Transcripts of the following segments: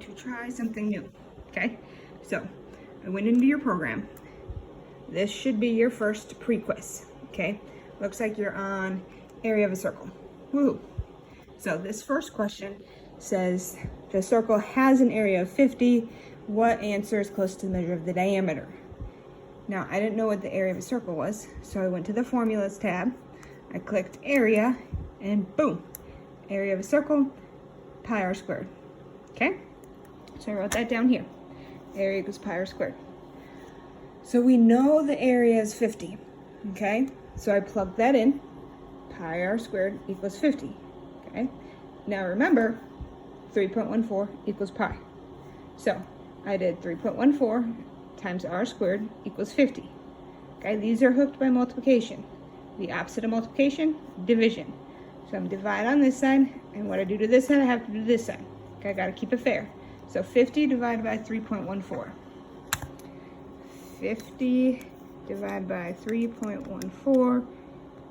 to try something new, okay? So I went into your program. This should be your first pre-quiz, okay? Looks like you're on area of a circle. Woohoo! So this first question says, the circle has an area of 50. What answer is close to the measure of the diameter? Now, I didn't know what the area of a circle was, so I went to the formulas tab. I clicked area, and boom, area of a circle, pi r squared, okay? So I wrote that down here. Area equals pi r squared. So we know the area is 50, okay? So I plugged that in, pi r squared equals 50, okay? Now remember, 3.14 equals pi. So I did 3.14 times r squared equals 50. Okay, these are hooked by multiplication. The opposite of multiplication, division. So I'm divide on this side, and what I do to this side, I have to do to this side. Okay, I gotta keep it fair. So 50 divided by 3.14. 50 divided by 3.14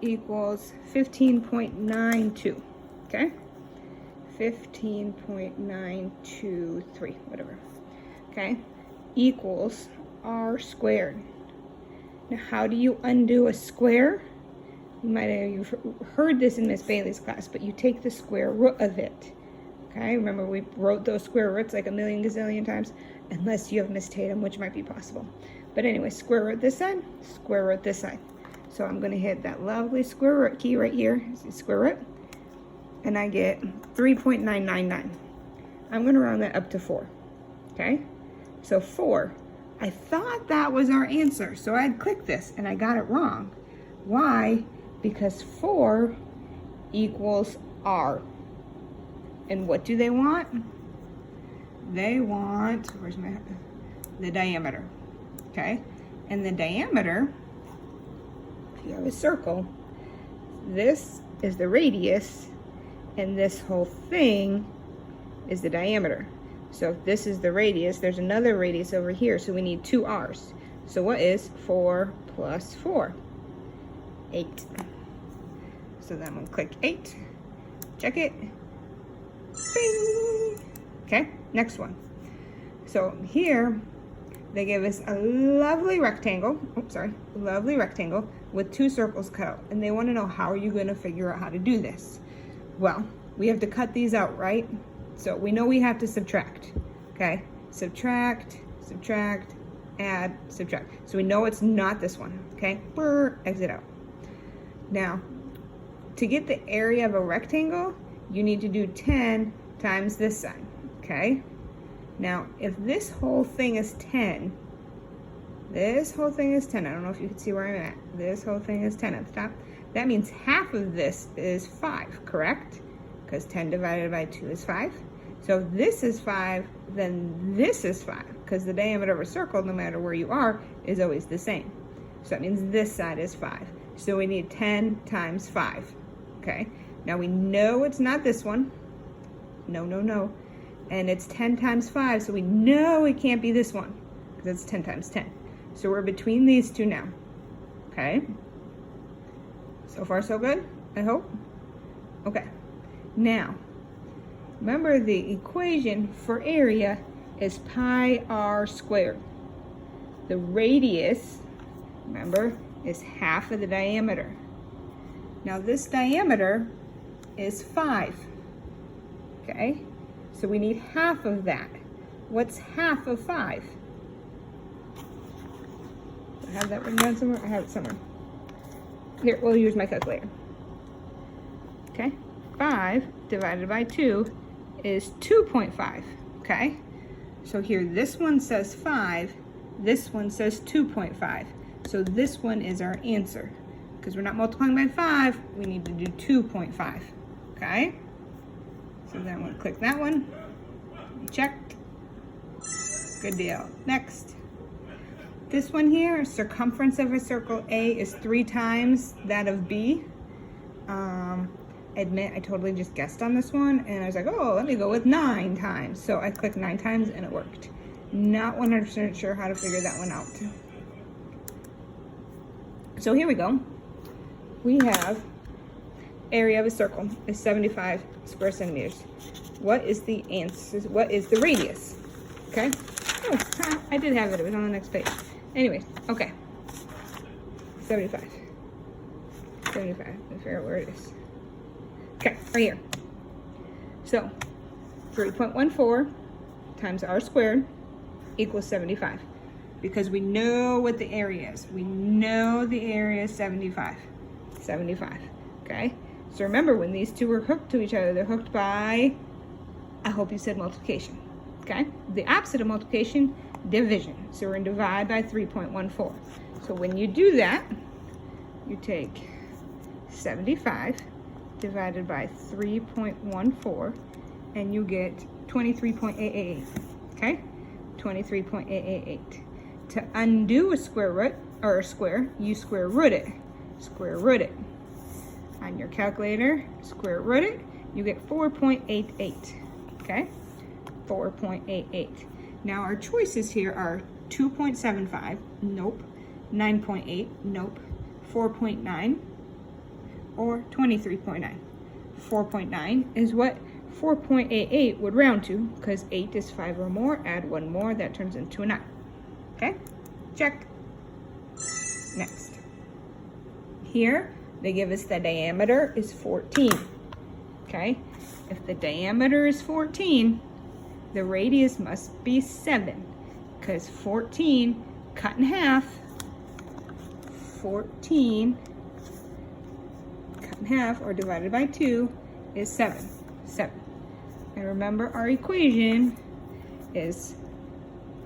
equals 15.92. Okay? 15.923, whatever. Okay? Equals r squared. Now, how do you undo a square? You might have heard this in Miss Bailey's class, but you take the square root of it. Okay? Remember, we wrote those square roots like a million gazillion times, unless you have Miss Tatum, which might be possible. But anyway, square root this side, square root this side. So I'm going to hit that lovely square root key right here. See, square root. And I get 3.999. I'm going to round that up to 4. Okay? So 4. I thought that was our answer. So I'd click this, and I got it wrong. Why? Because 4 equals r. And what do they want? They want, where's the diameter. Okay? And the diameter, if you have a circle, this is the radius, and this whole thing is the diameter. So if this is the radius, there's another radius over here, so we need 2 r's. So what is 4 plus 4? 8. So then we'll click 8, check it, bing. Okay, next one. So here, they give us a lovely rectangle, lovely rectangle with 2 circles cut out, and they want to know, how are you going to figure out how to do this? Well, we have to cut these out, right? So we know we have to subtract, okay? Subtract, subtract, add, subtract. So we know it's not this one, okay? Exit out. Now, to get the area of a rectangle, you need to do 10 times this side, okay? Now, if this whole thing is 10, this whole thing is 10. I don't know if you can see where I'm at. This whole thing is 10 at the top. That means half of this is 5, correct? Because 10 divided by 2 is 5. So if this is 5, then this is 5, because the diameter of a circle, no matter where you are, is always the same. So that means this side is 5. So we need 10 times 5, okay? Now we know it's not this one. No, no, no. And it's 10 times 5, so we know it can't be this one, because it's 10 times 10. So we're between these two now, okay? So far, so good, I hope? Okay. Now, remember the equation for area is pi r squared. The radius, remember, is half of the diameter. Now this diameter is 5, okay? So we need half of that. What's half of 5? I have that written down somewhere? I have it somewhere. Here, we'll use my calculator. Okay, 5 divided by 2 is 2.5, okay? So here, this one says 5, this one says 2.5. So this one is our answer. Because we're not multiplying by 5, we need to do 2.5, okay? So then we'll click that one, check, good deal. Next, this one here, circumference of a circle A is 3 times that of B. Admit I totally just guessed on this one, and I was like, oh, let me go with 9 times. So I clicked 9 times and it worked. Not 100% sure how to figure that one out. So here we go. We have area of a circle is 75 square centimeters. What is the answer? What is the radius? Okay. Oh, I did have it. It was on the next page. Anyways, okay. 75. 75. Let me figure out where it is. Okay, right here. So 3.14 times r squared equals 75. Because we know what the area is. We know the area is 75. 75. Okay? So remember, when these two are hooked to each other, they're hooked by, I hope you said multiplication. Okay? The opposite of multiplication, division. So we're going to divide by 3.14. So when you do that, you take 75 divided by 3.14, and you get 23.888. Okay? 23.888. To undo a square root, or a square, you square root it. Square root it. On your calculator, square root it, you get 4.88. Okay? 4.88. Now our choices here are 2.75, nope. 9.8, nope. 4.9, or 23.9. 4.9 is what 4.88 would round to, because 8 is 5 or more. Add 1 more, that turns into a 9. Okay? Check. Next. Here, they give us the diameter is 14. Okay? If the diameter is 14, the radius must be 7, because 14 cut in half, 14 cut in half or divided by 2 is 7. 7. And remember, our equation is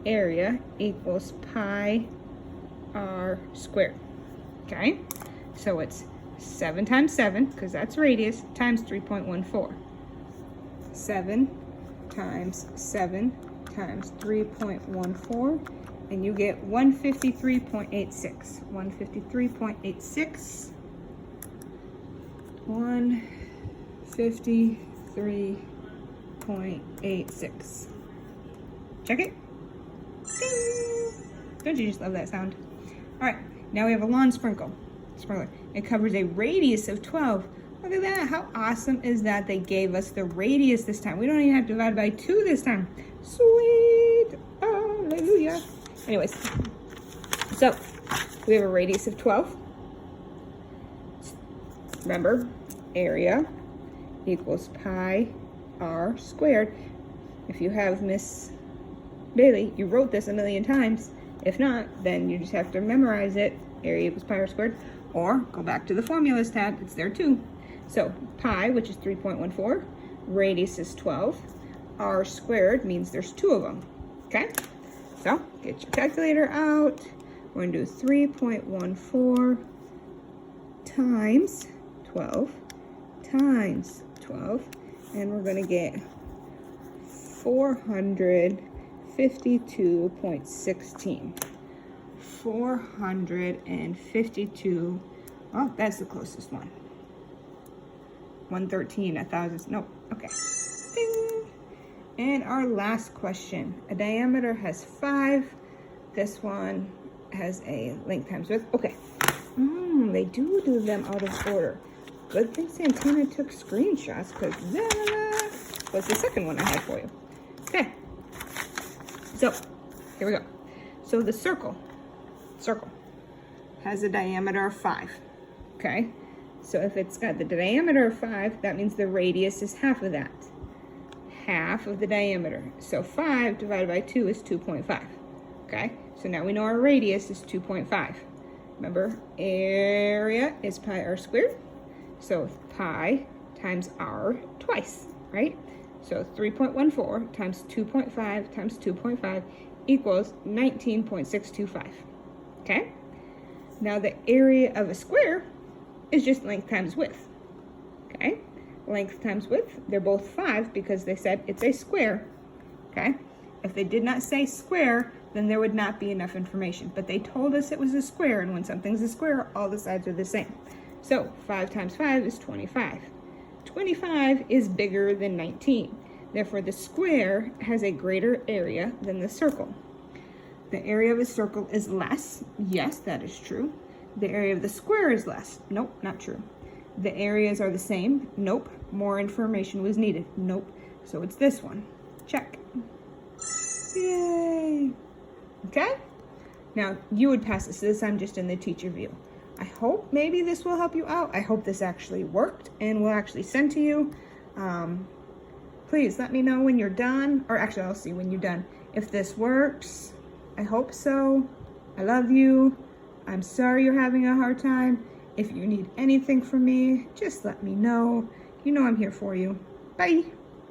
area equals pi r squared. Okay? So it's 7 times 7, because that's radius, times 3.14. 7 times 7 times 3.14, and you get 153.86. 153.86. 153.86. Check it. Ding. Don't you just love that sound? All right, now we have a lawn sprinkler. It covers a radius of 12. Look at that. How awesome is that? They gave us the radius this time. We don't even have to divide by 2 this time. Sweet. Hallelujah. Anyways, so we have a radius of 12. Remember, area equals pi r squared. If you have Miss Bailey, you wrote this a million times. If not, then you just have to memorize it. Area equals pi r squared. Or go back to the formulas tab. It's there too. So pi, which is 3.14, radius is 12. R squared means there's 2 of them. Okay? So get your calculator out. We're going to do 3.14 times 12 times 12. And we're going to get 452.16. 452. Oh, that's the closest one. 113, 1,000. No, okay. Ding. And our last question. A diameter has 5. This one has a length times width. Okay. They do them out of order. Good thing Santana took screenshots, because that was the second one I had for you. Okay. So, here we go. So the circle has a diameter of 5. Okay. So if it's got the diameter of 5, that means the radius is half of that. Half of the diameter. So 5 divided by 2 is 2.5. Okay? So now we know our radius is 2.5. Remember, area is pi r squared. So pi times r twice, right? So 3.14 times 2.5 times 2.5 equals 19.625. Okay? Now the area of a square is just length times width. Okay? Length times width, they're both 5 because they said it's a square. Okay? If they did not say square, then there would not be enough information. But they told us it was a square, and when something's a square, all the sides are the same. So 5 times 5 is 25. 25 is bigger than 19. Therefore, the square has a greater area than the circle. The area of a circle is less. Yes, that is true. The area of the square is less. Nope, not true. The areas are the same. Nope. More information was needed. Nope. So it's this one. Check. Yay. Okay? Now, you would pass this. I'm just in the teacher view. I hope maybe this will help you out. I hope this actually worked and will actually send to you. Please let me know when you're done, or actually I'll see when you're done. If this works, I hope so. I love you. I'm sorry you're having a hard time. If you need anything from me, just let me know. You know I'm here for you. Bye.